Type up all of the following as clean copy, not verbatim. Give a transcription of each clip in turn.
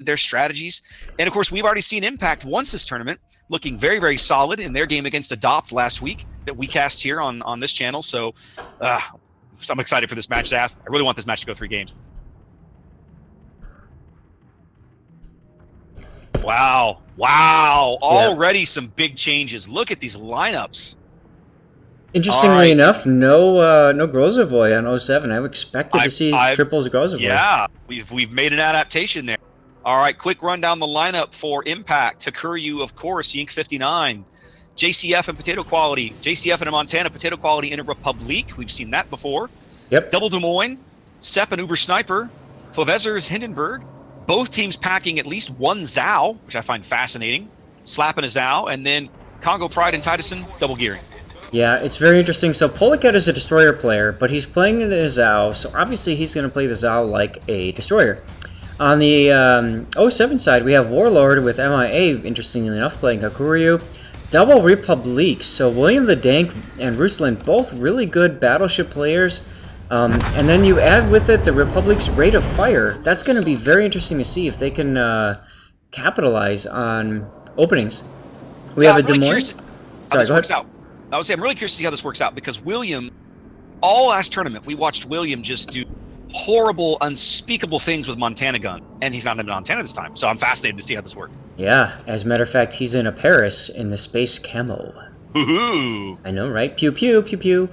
their strategies. And of course, we've already seen Impact once this tournament, looking very, very solid in their game against Adopt last week that we cast here on this channel. So I'm excited for this match, Zath. I really want this match to go 3 games. Wow. Wow. Already some big changes. Look at these lineups. Interestingly enough, no Grozovoy on 07. I expected to see triples Grozovoy. Yeah, we've made an adaptation there. All right, quick run down the lineup for Impact. Hakuryu, of course, Yink 59. JCF and Potato Quality. JCF and Montana, Potato Quality in a Republic. We've seen that before. Yep. Double Des Moines, Sepp and Uber Sniper. Fovezer's Hindenburg. Both teams packing at least one Zao, which I find fascinating. Slapping a Zao. And then Congo Pride and Titusson, double gearing. Yeah, it's very interesting. So Policat is a Destroyer player, but he's playing in a Zao, so obviously he's going to play the Zao like a Destroyer. On the 07 side, we have Warlord with MIA, interestingly enough, playing Hakuryu. Double Republique, so William the Dank and Ruslan, both really good Battleship players. And then you add with it the Republic's Rate of Fire. That's going to be very interesting to see if they can capitalize on openings. We have a Des Moines. Sorry, go ahead. I would say I'm really curious to see how this works out, because William, all last tournament, we watched William just do horrible, unspeakable things with Montana gun, and he's not in Montana this time, so I'm fascinated to see how this works. Yeah, as a matter of fact, he's in a Paris in the space camo. Woohoo! I know, right? Pew pew pew pew.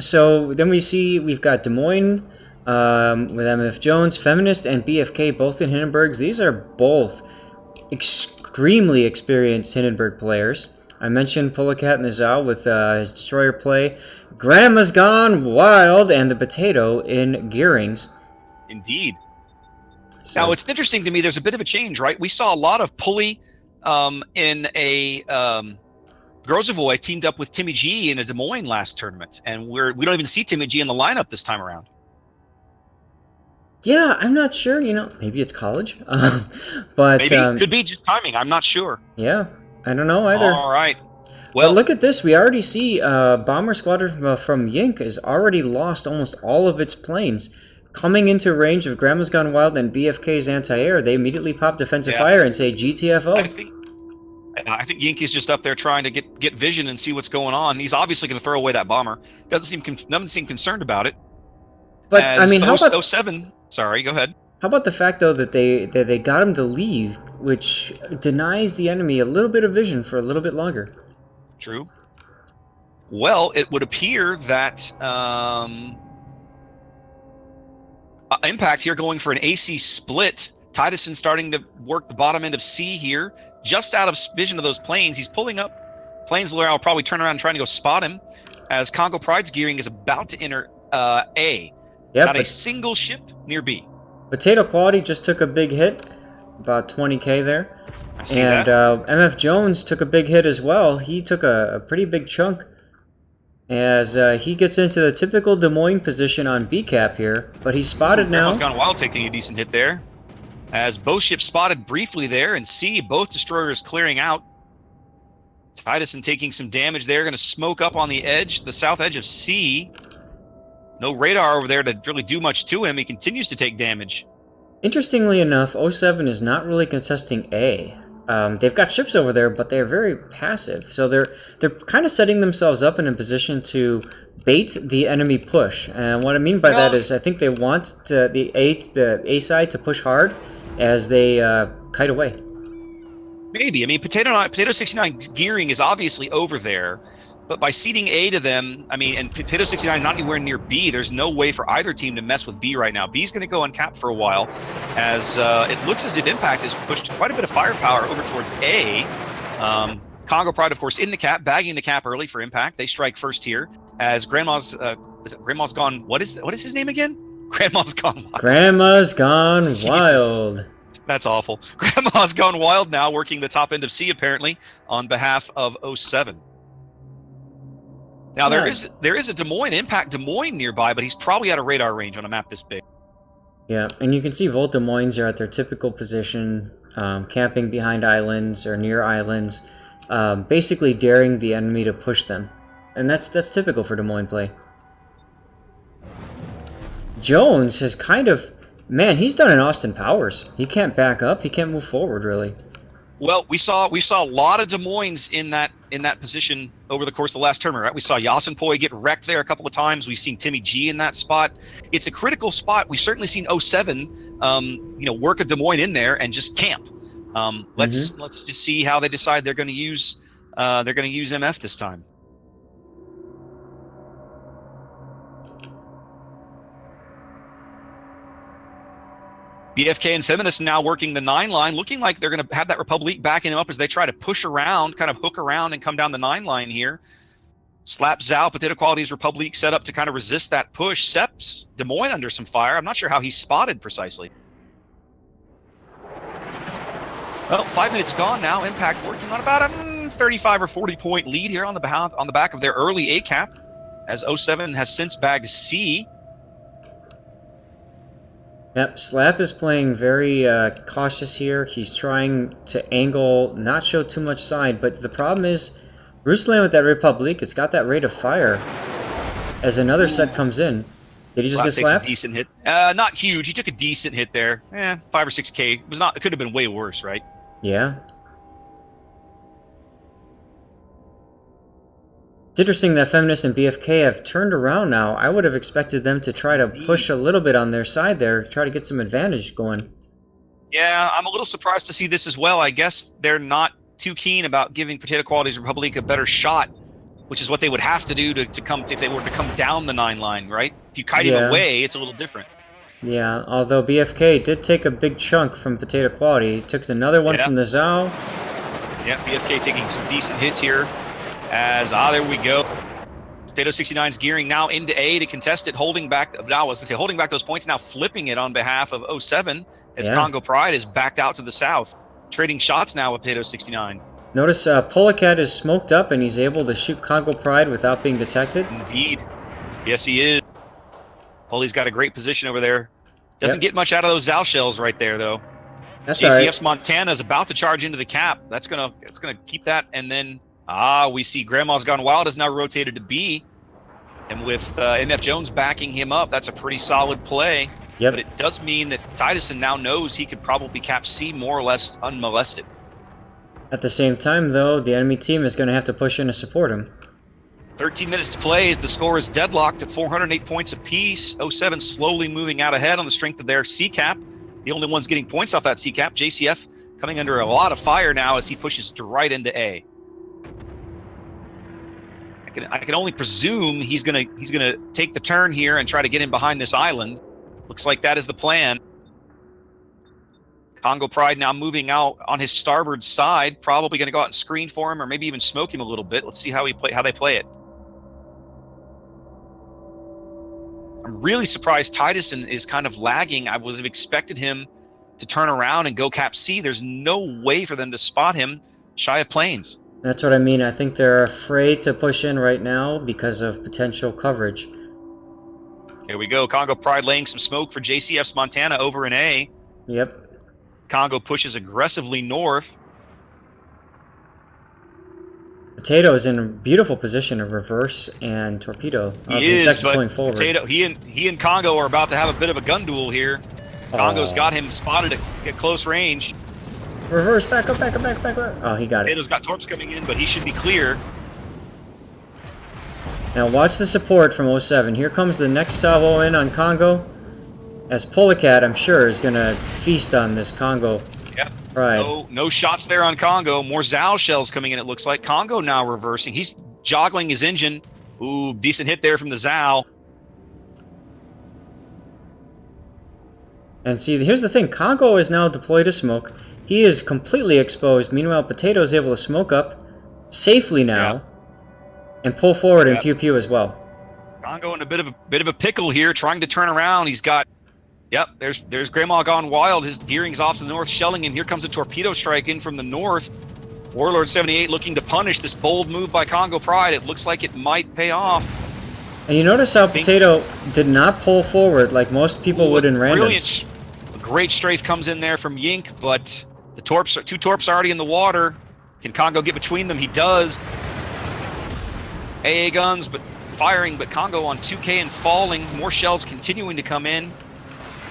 So then we've got Des Moines with MF Jones, Feminist, and BFK, both in Hindenburgs. These are both extremely experienced Hindenburg players. I mentioned Policat and the Zao with his Destroyer play. Grandma's Gone Wild and the Potato in Gearings. Indeed. So, now, it's interesting to me, there's a bit of a change, right? We saw a lot of Pulley in a Grozovoy teamed up with Timmy G in a Des Moines last tournament, and we don't even see Timmy G in the lineup this time around. Yeah, I'm not sure. Maybe it's college, but maybe it could be just timing. I'm not sure. Yeah. I don't know either. All right. Well, but look at this. We already see Bomber Squadron from Yink has already lost almost all of its planes. Coming into range of Grandma's Gone Wild and BFK's anti-air, they immediately pop defensive fire and say GTFO. I think Yink is just up there trying to get vision and see what's going on. He's obviously going to throw away that bomber. Doesn't seem concerned about it. But I mean, how about 07? Sorry, go ahead. How about the fact, though, that they got him to leave, which denies the enemy a little bit of vision for a little bit longer? True. Well, it would appear that Impact here going for an AC split. Titusson starting to work the bottom end of C here, just out of vision of those planes. He's pulling up. Planes will probably turn around and trying to go spot him, as Congo Pride's gearing is about to enter A. Yep, Not a single ship near B. Potato Quality just took a big hit, about 20k there. I see that. MF Jones took a big hit as well. He took a pretty big chunk as he gets into the typical Des Moines position on B cap here, but he's spotted now. Grandma's Gone Wild taking a decent hit there, as both ships spotted briefly there, and C, both destroyers clearing out. Titusson taking some damage there, going to smoke up on the edge, the south edge of C. No radar over there to really do much to him. He continues to take damage. Interestingly enough, 07 is not really contesting A. They've got ships over there, but they're very passive. So they're kind of setting themselves up in a position to bait the enemy push. And what I mean by that is I think they want the A side to push hard as they kite away. Maybe. I mean, Potato 69 gearing is obviously over there. But by ceding A to them, I mean, and Potato 69 not anywhere near B, there's no way for either team to mess with B right now. B's going to go uncapped for a while, as it looks as if Impact has pushed quite a bit of firepower over towards A. Congo Pride, of course, in the cap, bagging the cap early for Impact. They strike first here, as Grandma's Gone. What is his name again? Grandma's Gone Wild. Grandma's Gone Wild. That's awful. Grandma's Gone Wild now, working the top end of C apparently on behalf of 07. Now, there is a Des Moines, Impact Des Moines nearby, but he's probably out of radar range on a map this big. Yeah, and you can see Volt Des Moines are at their typical position, camping behind islands or near islands, basically daring the enemy to push them. And that's typical for Des Moines play. Jones has kind of Man, he's done an Austin Powers. He can't back up. He can't move forward, really. Well, we saw a lot of Des Moines in that position over the course of the last tournament, right? We saw Yasin Poi get wrecked there a couple of times. We've seen Timmy G in that spot. It's a critical spot. We've certainly seen 07, work a Des Moines in there and just camp. Let's just see how they decide they're going to use MF this time. BFK and Feminist now working the 9 line, looking like they're going to have that Republic backing them up as they try to push around, kind of hook around and come down the 9 line here. Slap Zao, Potato Quality's Republic set up to kind of resist that push. Seps, Des Moines under some fire. I'm not sure how he's spotted precisely. Well, 5 minutes gone now. Impact working on about a 35 or 40 point lead here on the back of their early A cap, as 07 has since bagged C. Yep, Slap is playing very cautious here. He's trying to angle, not show too much side, but the problem is, Ruslan with that Republic, it's got that rate of fire as another set comes in. Did he just get slapped? A decent hit. Not huge. He took a decent hit there. 5 or 6K. It could have been way worse, right? Yeah. It's interesting that Feminist and BFK have turned around now. I would have expected them to try to push a little bit on their side there, try to get some advantage going. Yeah, I'm a little surprised to see this as well. I guess they're not too keen about giving Potato Quality's Republic a better shot, which is what they would have to do if they were to come down the 9 line, right? If you kite him away, it's a little different. Yeah, although BFK did take a big chunk from Potato Quality. He took another one from the Zao. Yeah, BFK taking some decent hits here. There we go. Potato 69's gearing now into A to contest it, holding back those points, now flipping it on behalf of 07 as Congo Pride is backed out to the south. Trading shots now with Potato 69. Notice Polecat is smoked up and he's able to shoot Congo Pride without being detected. Indeed. Yes, he is. Pole's got a great position over there. Doesn't get much out of those Zal shells right there, though. That's JCF's Montana is about to charge into the cap. That's gonna keep that, and then we see Grandma's Gone Wild has now rotated to B, and with MF Jones backing him up, that's a pretty solid play. But it does mean that Tidison now knows he could probably cap C more or less unmolested. At the same time, though, the enemy team is going to have to push in to support him. 13 minutes to play as the score is deadlocked at 408 points apiece. 07 slowly moving out ahead on the strength of their C cap. The only ones getting points off that C cap, JCF, coming under a lot of fire now as he pushes right into A. I can only presume he's gonna take the turn here and try to get in behind this island. Looks like that is the plan. Congo Pride now moving out on his starboard side, probably going to go out and screen for him, or maybe even smoke him a little bit. Let's see how they play it. I'm really surprised Tidison is kind of lagging. I would have expected him to turn around and go cap C. There's no way for them to spot him shy of planes. That's what I mean. I think they're afraid to push in right now because of potential coverage. Here we go. Congo Pride laying some smoke for JCF's Montana over in A. Yep. Congo pushes aggressively north. Potato is in a beautiful position to reverse and torpedo. He is, but pulling forward. Potato, he and Congo are about to have a bit of a gun duel here. Congo's got him spotted at close range. Reverse, back up, back up, back up, back up. Oh, he got Potato's got torps coming in, but he should be clear. Now watch the support from 07. Here comes the next salvo in on Congo. As Polecat, I'm sure, is going to feast on this Congo. Yep. Right. No shots there on Congo. More Zal shells coming in, it looks like. Congo now reversing. He's joggling his engine. Ooh, decent hit there from the Zal. And see, here's the thing. Congo is now deployed to smoke. He is completely exposed. Meanwhile, Potato is able to smoke up safely now and pull forward and pew-pew as well. Congo in a bit of a pickle here, trying to turn around. He's got... Yep, there's Grandma Gone Wild. His gearing's off to the north, shelling, and here comes a torpedo strike in from the north. Warlord 78 looking to punish this bold move by Congo Pride. It looks like it might pay off. And you notice how Potato did not pull forward like most people would in randoms. A great strafe comes in there from Yink, but the two torps are already in the water. Can Congo get between them? He does. AA guns, but firing, but Congo on 2K and falling. More shells continuing to come in.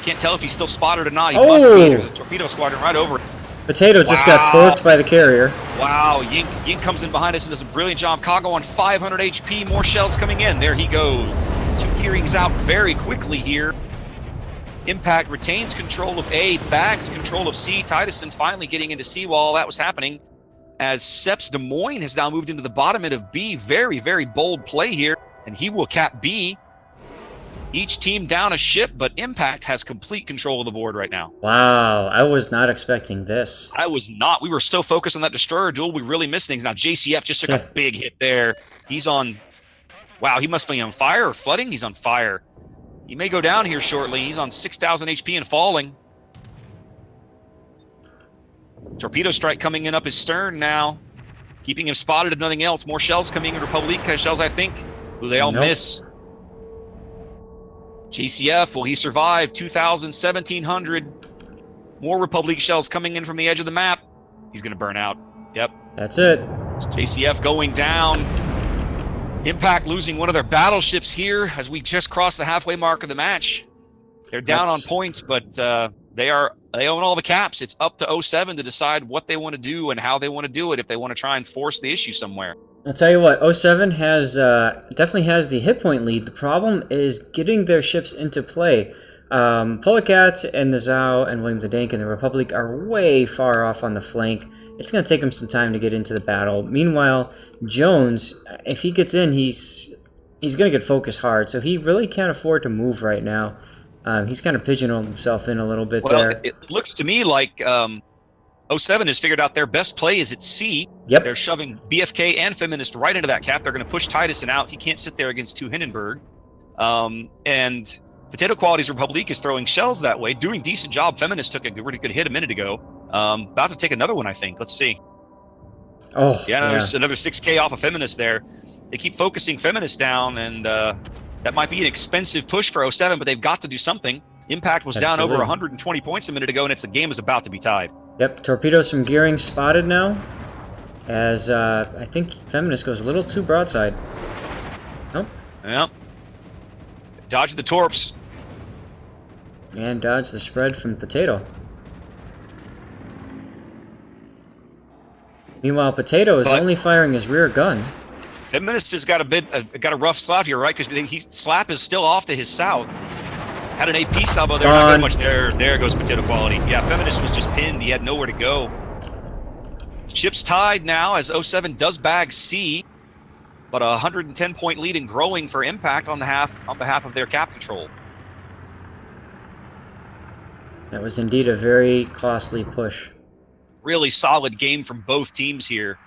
Can't tell if he's still spotted or not. He Oh! must be. There's a torpedo squadron right over it. Potato just got torqued by the carrier. Wow, Yink comes in behind us and does a brilliant job. Kago on 500 HP, more shells coming in. There he goes. 2 gearings out very quickly here. Impact retains control of A, bags control of C. Titusson finally getting into C while that was happening. As Seps Des Moines has now moved into the bottom end of B. Very, very bold play here. And he will cap B. Each team down a ship, but Impact has complete control of the board right now. Wow, I was not expecting this. I was not. We were so focused on that destroyer duel, we really missed things. Now, JCF just took a big hit there. He's on... Wow, he must be on fire or flooding? He's on fire. He may go down here shortly. He's on 6,000 HP and falling. Torpedo strike coming in up his stern now. Keeping him spotted if nothing else. More shells coming in. Republic shells, I think. Ooh, they all miss. JCF, will he survive? 2,000, 1,700. More Republic shells coming in from the edge of the map. He's going to burn out. Yep. That's it. JCF going down. Impact losing one of their battleships here as we just crossed the halfway mark of the match. They're down on points, but they own all the caps. It's up to 07 to decide what they want to do and how they want to do it if they want to try and force the issue somewhere. I'll tell you what, 07 has definitely has the hit point lead. The problem is getting their ships into play. Polecat and the Zhao and William the Dank and the Republic are way far off on the flank. It's going to take him some time to get into the battle. Meanwhile, Jones, if he gets in, he's going to get focused hard, so he really can't afford to move right now. He's kind of pigeonholed himself in a little bit there. It looks to me like 07 has figured out their best play is at C. Yep. They're shoving BFK and Feminist right into that cap. They're going to push Titusson out. He can't sit there against 2 Hindenburg. And Potato Quality's Republic is throwing shells that way, doing decent job. Feminist took a really good hit a minute ago. About to take another one, I think. Let's see. Oh, yeah, there's another 6K off of Feminist there. They keep focusing Feminist down, and that might be an expensive push for 07, but they've got to do something. Impact was down over 120 points a minute ago, and the game is about to be tied. Yep, torpedoes from Gearing spotted now, as I think Feminist goes a little too broadside. Nope. Yep. Dodge the torps. And dodge the spread from Potato. Meanwhile, Potato is only firing his rear gun. Feminist has got a rough slap here, right? Because Slap is still off to his south. Had an AP salvo there, not very much there. There goes Potato Quality. Yeah, Feminist was just pinned. He had nowhere to go. Ship's tied now as 07 does bag C, but a 110-point lead and growing for Impact on behalf of their cap control. That was indeed a very costly push. Really solid game from both teams here.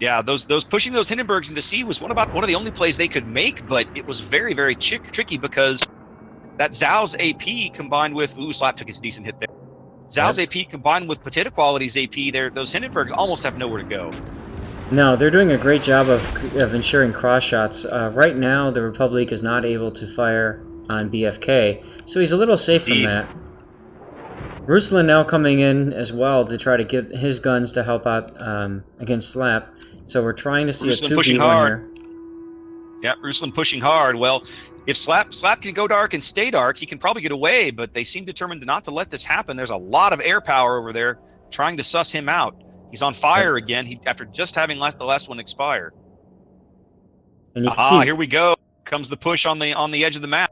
Yeah, those pushing those Hindenburgs into C was one of the only plays they could make, but it was very, very tricky because that Zhao's AP combined with Slap took his decent hit there. Zhao's AP combined with Potato Quality's AP, those Hindenburgs almost have nowhere to go. No, they're doing a great job of ensuring cross shots. Right now, the Republic is not able to fire on BFK, so he's a little safe from that. Ruslan now coming in as well to try to get his guns to help out against Slap. So we're trying to see Ruslan a 2v1 here. Yeah, Ruslan pushing hard. Well, if Slap can go dark and stay dark, he can probably get away, but they seem determined not to let this happen. There's a lot of air power over there trying to suss him out. He's on fire again after just having let the last one expire. And you can see, here we go. Comes the push on the edge of the map.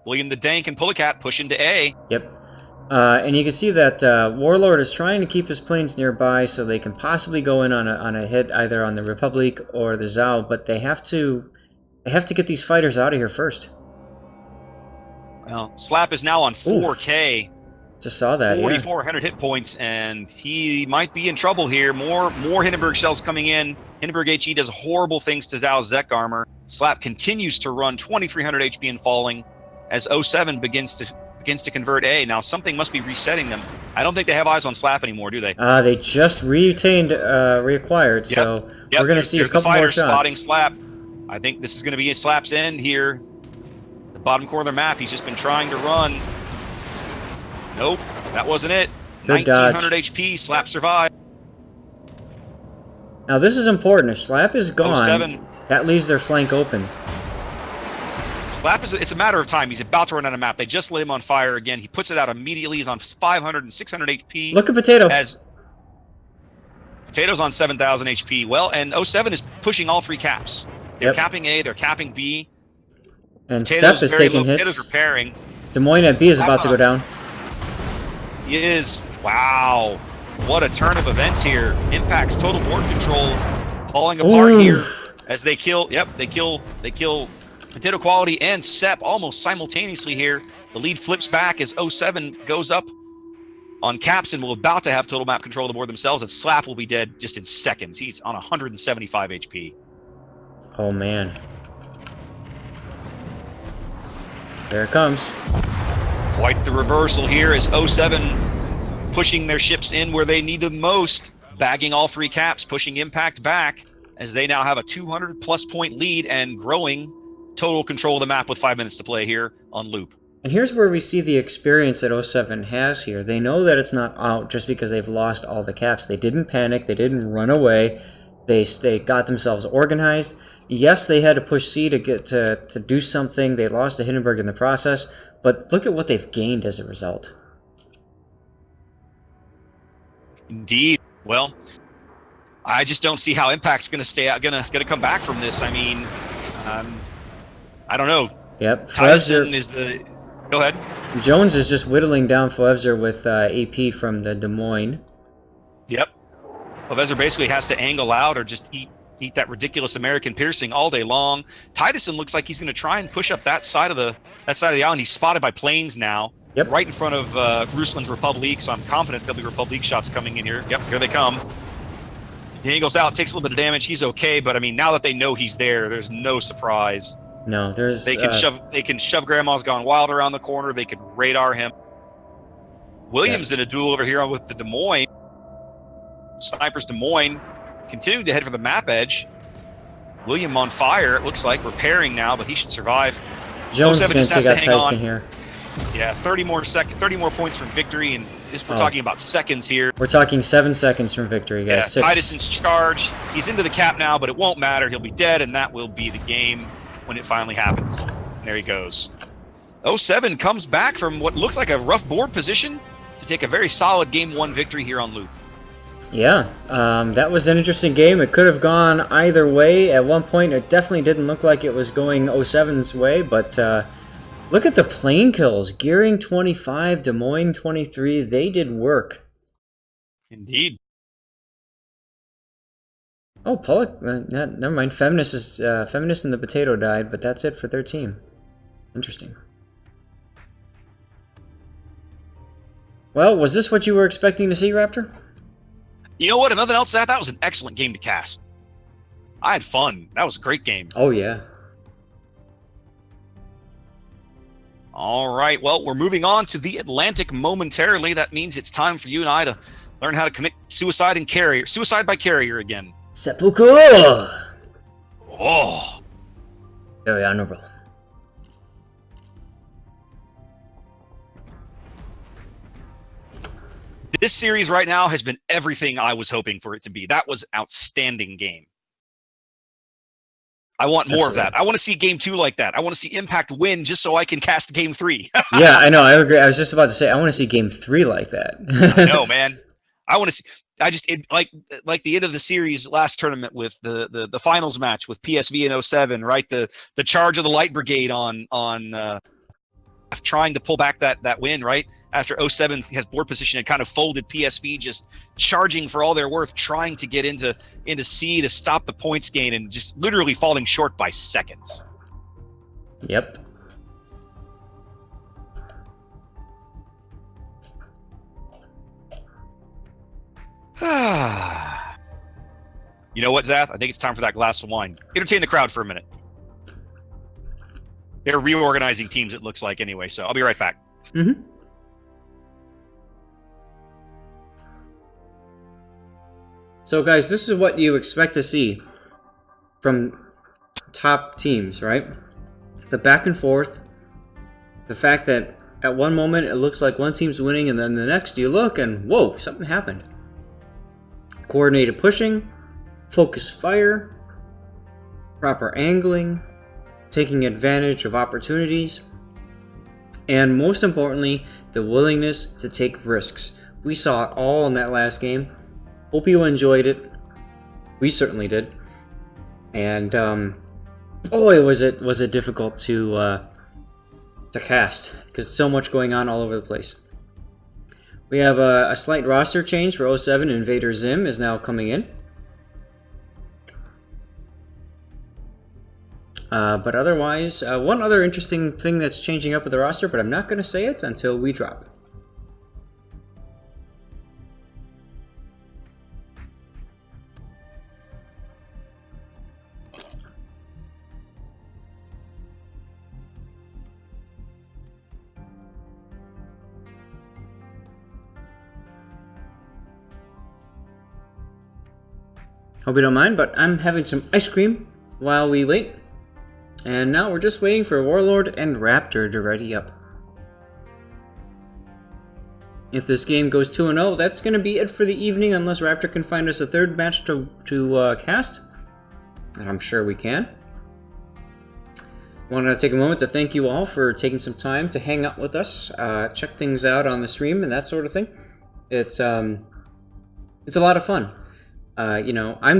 William the Dank and Polecat push into A. Yep. And you can see that Warlord is trying to keep his planes nearby so they can possibly go in on a hit either on the Republic or the Zhao, but they have to get these fighters out of here first. Well, Slap is now on 4K. Just saw that. 4,400 hit points, and he might be in trouble here. More Hindenburg shells coming in. Hindenburg HE does horrible things to Zhao's Zek armor. Slap continues to run 2,300 HP and falling as 07 begins to convert A. Now something must be resetting them. I don't think they have eyes on Slap anymore, do they? They just reacquired, so we're going to see a couple more shots. Spotting Slap. I think this is going to be Slap's end here. The bottom corner of the map, he's just been trying to run. Nope, that wasn't it. Good 1,900 dodge. HP, Slap survived. Now this is important. If Slap is gone, 07. that leaves their flank open. Slap it's a matter of time. He's about to run out of map. They just lit him on fire again. He puts it out immediately. He's on 500 and 600 HP. Look at Potato. As Potato's on 7,000 HP. Well, and 07 is pushing all 3 caps. They're capping A, they're capping B. And Sep is taking hits. Potato's repairing. Des Moines at B is about to go down. He is. Wow. What a turn of events here. Impact's total board control falling apart here as they kill. Yep, they kill Potato Quality and Sep almost simultaneously here. The lead flips back as 07 goes up on caps and will about to have total map control of the board themselves, and Slap will be dead just in seconds. He's on 175 HP. Oh man. There it comes. Quite the reversal here as 07 pushing their ships in where they need them most, bagging all 3 caps, pushing Impact back as they now have a 200+ point lead and growing total control of the map with 5 minutes to play here on Loop. And here's where we see the experience that 07 has here. They know that it's not out just because they've lost all the caps. They didn't panic. They didn't run away. They got themselves organized. Yes, they had to push C to get to do something. They lost to Hindenburg in the process, but look at what they've gained as a result. Indeed. Well, I just don't see how Impact's going to stay out, going to come back from this. I mean, I don't know. Yep. Tyson is the. Go ahead. Jones is just whittling down Foevzer with AP from the Des Moines. Yep. Foevzer basically has to angle out or just eat that ridiculous American piercing all day long. Titusson looks like he's going to try and push up that side of the island. He's spotted by planes now. Yep. Right in front of Ruslan's Republique, so I'm confident there'll be Republique shots coming in here. Yep, here they come. He angles out, takes a little bit of damage. He's okay, but I mean, now that they know he's there, there's no surprise. No, there's. They can shove Grandma's Gone Wild around the corner. They can radar him. Williams in a duel over here with the Des Moines. Snipers Des Moines continuing to head for the map edge. William on fire, it looks like, repairing now, but he should survive. Jones is going to take out Tyson here. Yeah, 30 more points from victory, and we're talking about seconds here. We're talking 7 seconds from victory, guys. Yeah, Tituson's charge. He's into the cap now, but it won't matter. He'll be dead, and that will be the game when it finally happens. And there he goes. 07 comes back from what looks like a rough board position to take a very solid Game 1 victory here on Loop. Yeah, that was an interesting game. It could have gone either way. At one point, it definitely didn't look like it was going 07's way, but look at the plane kills. Gearing 25, Des Moines 23. They did work. Indeed. Oh, Pollock, never mind. Feminist and the Potato died, but that's it for their team. Interesting. Well, was this what you were expecting to see, Raptor? You know what? If nothing else, that was an excellent game to cast. I had fun. That was a great game. Oh, yeah. All right. Well, we're moving on to the Atlantic momentarily. That means it's time for you and I to learn how to commit suicide by carrier again. Seppuku! Oh. Very honorable. This series right now has been everything I was hoping for it to be. That was an outstanding game. I want more of that. I want to see Game 2 like that. I want to see Impact win just so I can cast Game 3. Yeah, I know. I agree. I was just about to say, I want to see Game 3 like that. No, man. I want to see... like the end of the series last tournament with the finals match with PSV in 07, right? The charge of the Light Brigade on trying to pull back that win, right? After 07 has board position and kind of folded, PSV just charging for all they're worth, trying to get into C to stop the points gain and just literally falling short by seconds. Yep. You know what, Zath? I think it's time for that glass of wine. Entertain the crowd for a minute. They're reorganizing teams, it looks like, anyway, so I'll be right back. Mm-hmm. So, guys, this is what you expect to see from top teams, right? The back and forth, the fact that at one moment it looks like one team's winning, and then the next you look and, whoa, something happened. Coordinated pushing, focused fire, proper angling, taking advantage of opportunities, and most importantly, the willingness to take risks. We saw it all in that last game. Hope you enjoyed it. We certainly did. And boy, was it difficult to cast, because so much going on all over the place. We have a slight roster change for 07. Invader Zim is now coming in. But otherwise, one other interesting thing that's changing up with the roster, but I'm not going to say it until we drop. Hope you don't mind, but I'm having some ice cream while we wait. And now we're just waiting for Warlord and Raptor to ready up. If this game goes 2-0, that's going to be it for the evening, unless Raptor can find us a third match to cast. And I'm sure we can. Want to take a moment to thank you all for taking some time to hang out with us, check things out on the stream and that sort of thing. It's a lot of fun. You know, I'm